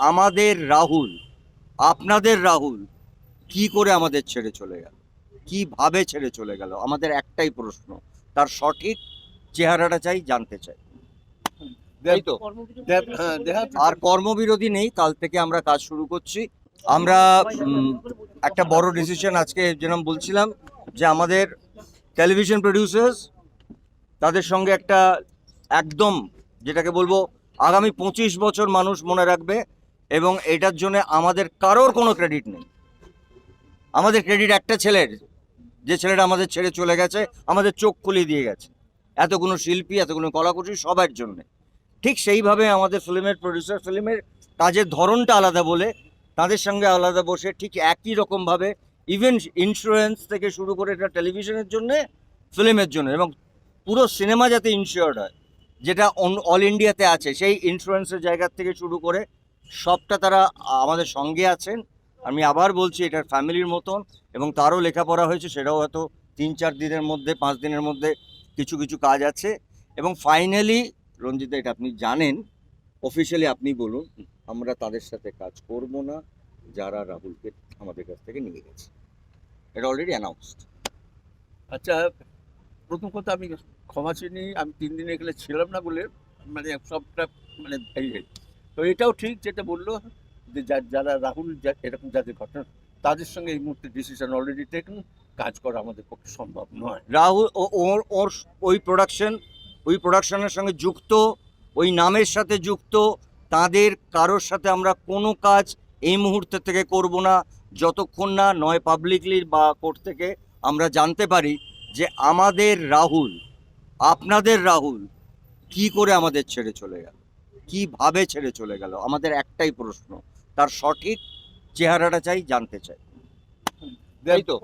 আমাদের রাহুল, আপনাদের রাহুল কি করে আমাদের ছেড়ে চলে গেল, কিভাবে ছেড়ে চলে গেল, আমাদের একটাই প্রশ্ন, তার সঠিক চেহারাটা চাই, জানতে চাই। তাই তো। আর কর্মবিরতি নেই, কাল থেকে আমরা কাজ শুরু করছি। আমরা একটা বড় ডিসিশন আজকে যেরকম বলছিলাম যে আমাদের টেলিভিশন প্রডিউসার্স তাদের সঙ্গে একটা একদম যেটাকে বলবো আগামী 25 বছর মানুষ মনে রাখবে, এবং এটার জন্য আমাদের কারোর কোনো ক্রেডিট নেই। আমাদের ক্রেডিট একটা ছেলের, যে ছেলেটা আমাদের ছেড়ে চলে গেছে, আমাদের চোখ খুলিয়ে দিয়ে গেছে এতগুলো শিল্পী, এতগুলো কলাকুশলী সবার জন্য। ঠিক সেইভাবে আমাদের ফিল্মের প্রডিউসার, ফিল্মের কাজের ধরনটা আলাদা বলে তাদের সঙ্গে আলাদা বসে ঠিক একই রকমভাবে ইভেন ইন্স্যুরেন্স থেকে শুরু করে এটা টেলিভিশনের জন্য, ফিল্মের জন্য, এবং পুরো সিনেমা যাতে ইনশিওর্ড হয়, যেটা অল ইন্ডিয়াতে আছে, সেই ইন্স্যুরেন্সের জায়গা থেকে শুরু করে সবটা তারা আমাদের সঙ্গে আছেন। আমি আবার বলছি, এটার ফ্যামিলির মতন, এবং তারও লেখাপড়া হয়েছে, সেটাও হয়তো 3-4 দিনের মধ্যে, 5 দিনের মধ্যে কিছু কিছু কাজ আছে। এবং ফাইনালি রঞ্জিত, এটা আপনি জানেন, অফিসিয়ালি আপনি বলুন, আমরা তাদের সাথে কাজ করব না যারা রাহুলকে আমাদের কাছ থেকে নিয়ে গেছে। এটা অলরেডি অ্যানাউন্সড। আচ্ছা, প্রথম কথা আমি ক্ষমা চিনি, আমি 3 দিন এখানে ছিলাম না বলে মানে সবটা মানে তো এটাও ঠিক যেটা বললো যে যারা রাহুল এরকম যাদের ঘটনা, তাদের সঙ্গে এই মুহূর্তে ডিসিশন অলরেডি টেকেন, কাজ করা আমাদের পক্ষে সম্ভব নয়। রাহুল ওর ওর ওই প্রোডাকশনের সঙ্গে যুক্ত, ওই নামের সাথে যুক্ত, তাদের কারোর সাথে আমরা কোনো কাজ এই মুহূর্তে থেকে করব না যতক্ষণ না নয় পাবলিকলি বা কোর্ট থেকে আমরা জানতে পারি যে আমাদের রাহুল, আপনাদের রাহুল কি করে আমাদের ছেড়ে চলে গেল, কিভাবে ছেড়ে চলে গেল, আমাদের একটাই প্রশ্ন, তার সঠিক চেহারাটা চাই, জানতে চাই। তাই তো।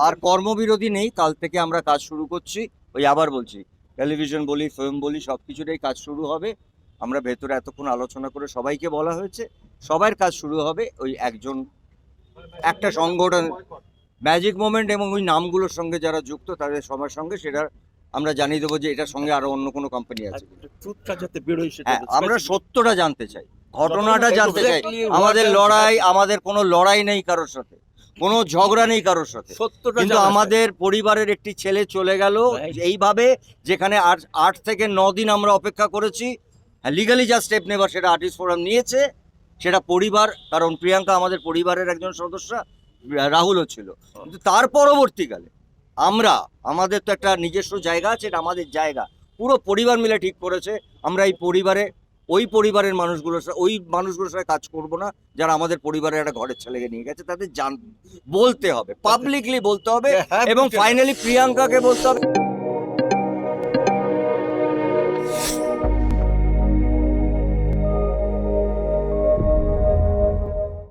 আর কর্মবিরতি নেই, কাল থেকে আমরা কাজ শুরু করছি। ওই আবার বলছি, টেলিভিশন বলি, ফিল্ম বলি, সব কিছুটাই কাজ শুরু হবে। আমরা ভেতরে এতক্ষণ আলোচনা করে সবাইকে বলা হয়েছে, সবার কাজ শুরু হবে ওই একটা সংগঠন ম্যাজিক মোমেন্ট, এবং ওই নামগুলোর সঙ্গে যারা যুক্ত তাদের সবার সঙ্গে সেটা আমরা জানিয়ে দেবো যে এটার সঙ্গে আরো অন্য কোনো কোম্পানি আছে। ট্রুথটা যাতে বেরোয় সেটা হ্যাঁ, আমরা সত্যটা জানতে চাই, ঘটনাটা জানতে চাই। আমাদের কোনো লড়াই নেই কারোর সাথে, কোনো ঝগড়া নেই কারোর সাথে, কিন্তু আমাদের পরিবারের একটি ছেলে চলে গেল এইভাবে, যেখানে 8 থেকে 9 দিন আমরা অপেক্ষা করেছি। লিগালি যা স্টেপ নেবার সেটা আর্টিস্ট ফোরাম নিয়েছে, সেটা পরিবার, কারণ প্রিয়াঙ্কা আমাদের পরিবারের একজন সদস্য, রাহুলও ছিল। কিন্তু তার পরবর্তীকালে আমাদের তো একটা নিজস্ব জায়গা আছে, এটা আমাদের জায়গা, পুরো পরিবার মিলে ঠিক করেছে আমরা এই পরিবারে ওই পরিবারের মানুষগুলোর সাথে কাজ করব না যারা আমাদের পরিবারের একটা ঘরের ছেলেকে নিয়ে গেছে। তাদের বলতে হবে, পাবলিকলি বলতে হবে, এবং ফাইনালি প্রিয়াঙ্কাকে বলতে হবে।